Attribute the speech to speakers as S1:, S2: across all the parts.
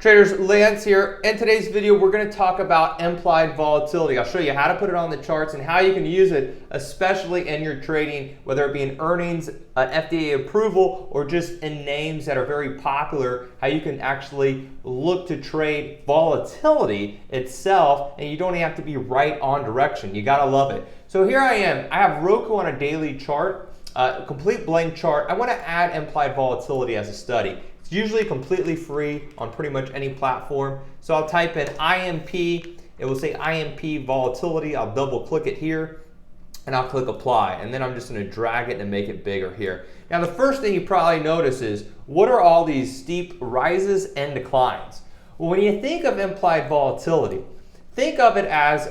S1: Traders, Lance here. In today's video, we're going to talk about implied volatility. I'll show you how to put it on the charts and how you can use it, especially in your trading, whether it be in earnings, an FDA approval, or just in names that are very popular, how you can actually look to trade volatility itself, and you don't have to be right on direction. You got to love it. So here I am. I have Roku on a daily chart, a complete blank chart. I want to add implied volatility as a study. It's usually completely free on pretty much any platform. So I'll type in IMP, it will say IMP volatility. I'll double click it here and I'll click apply. And then I'm just gonna drag it and make it bigger here. Now the first thing you probably notice is, what are all these steep rises and declines? Well, when you think of implied volatility, think of it as,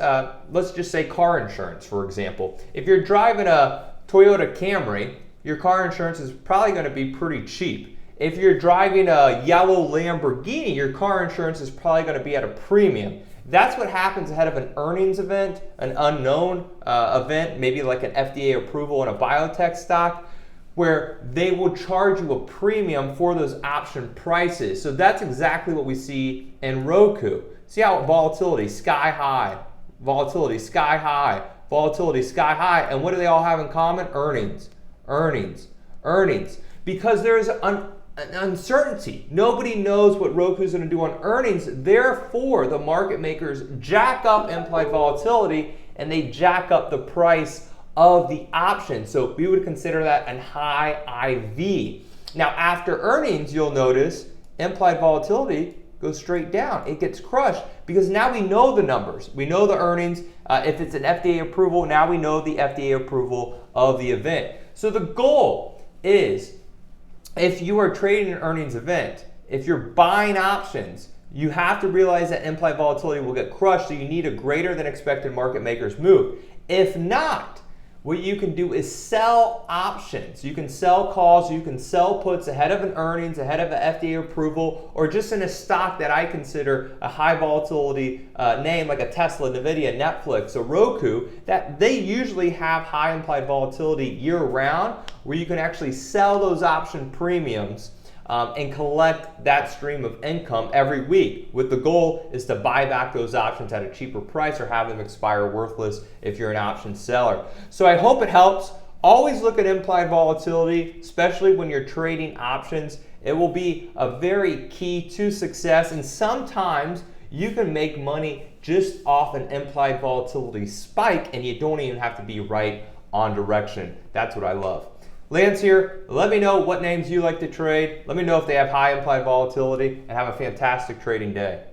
S1: let's just say car insurance, for example. If you're driving a Toyota Camry, your car insurance is probably gonna be pretty cheap. If you're driving a yellow Lamborghini, your car insurance is probably going to be at a premium. That's what happens ahead of an earnings event, an unknown event, maybe like an FDA approval in a biotech stock, where they will charge you a premium for those option prices. So that's exactly what we see in Roku. See how volatility sky high, volatility sky high, volatility sky high, and what do they all have in common? Earnings, earnings, earnings. Because there's an uncertainty. Nobody knows what Roku's going to do on earnings. Therefore, the market makers jack up implied volatility and they jack up the price of the option. So we would consider that an high IV. Now, after earnings, you'll notice implied volatility goes straight down. It gets crushed because now we know the numbers. We know the earnings. If it's an FDA approval, now we know the FDA approval of the event. So the goal is, if you are trading an earnings event, if you're buying options, you have to realize that implied volatility will get crushed, so you need a greater than expected market maker's move. If not, what you can do is sell options. You can sell calls, you can sell puts ahead of an earnings, ahead of an FDA approval, or just in a stock that I consider a high volatility name like a Tesla, Nvidia, Netflix, or Roku, that they usually have high implied volatility year round, where you can actually sell those option premiums and collect that stream of income every week, with the goal is to buy back those options at a cheaper price or have them expire worthless if you're an option seller. So I hope it helps. Always look at implied volatility, especially when you're trading options. It will be a very key to success, and sometimes you can make money just off an implied volatility spike and you don't even have to be right on direction. That's what I love. Lance here. Let me know what names you like to trade. Let me know if they have high implied volatility, and have a fantastic trading day.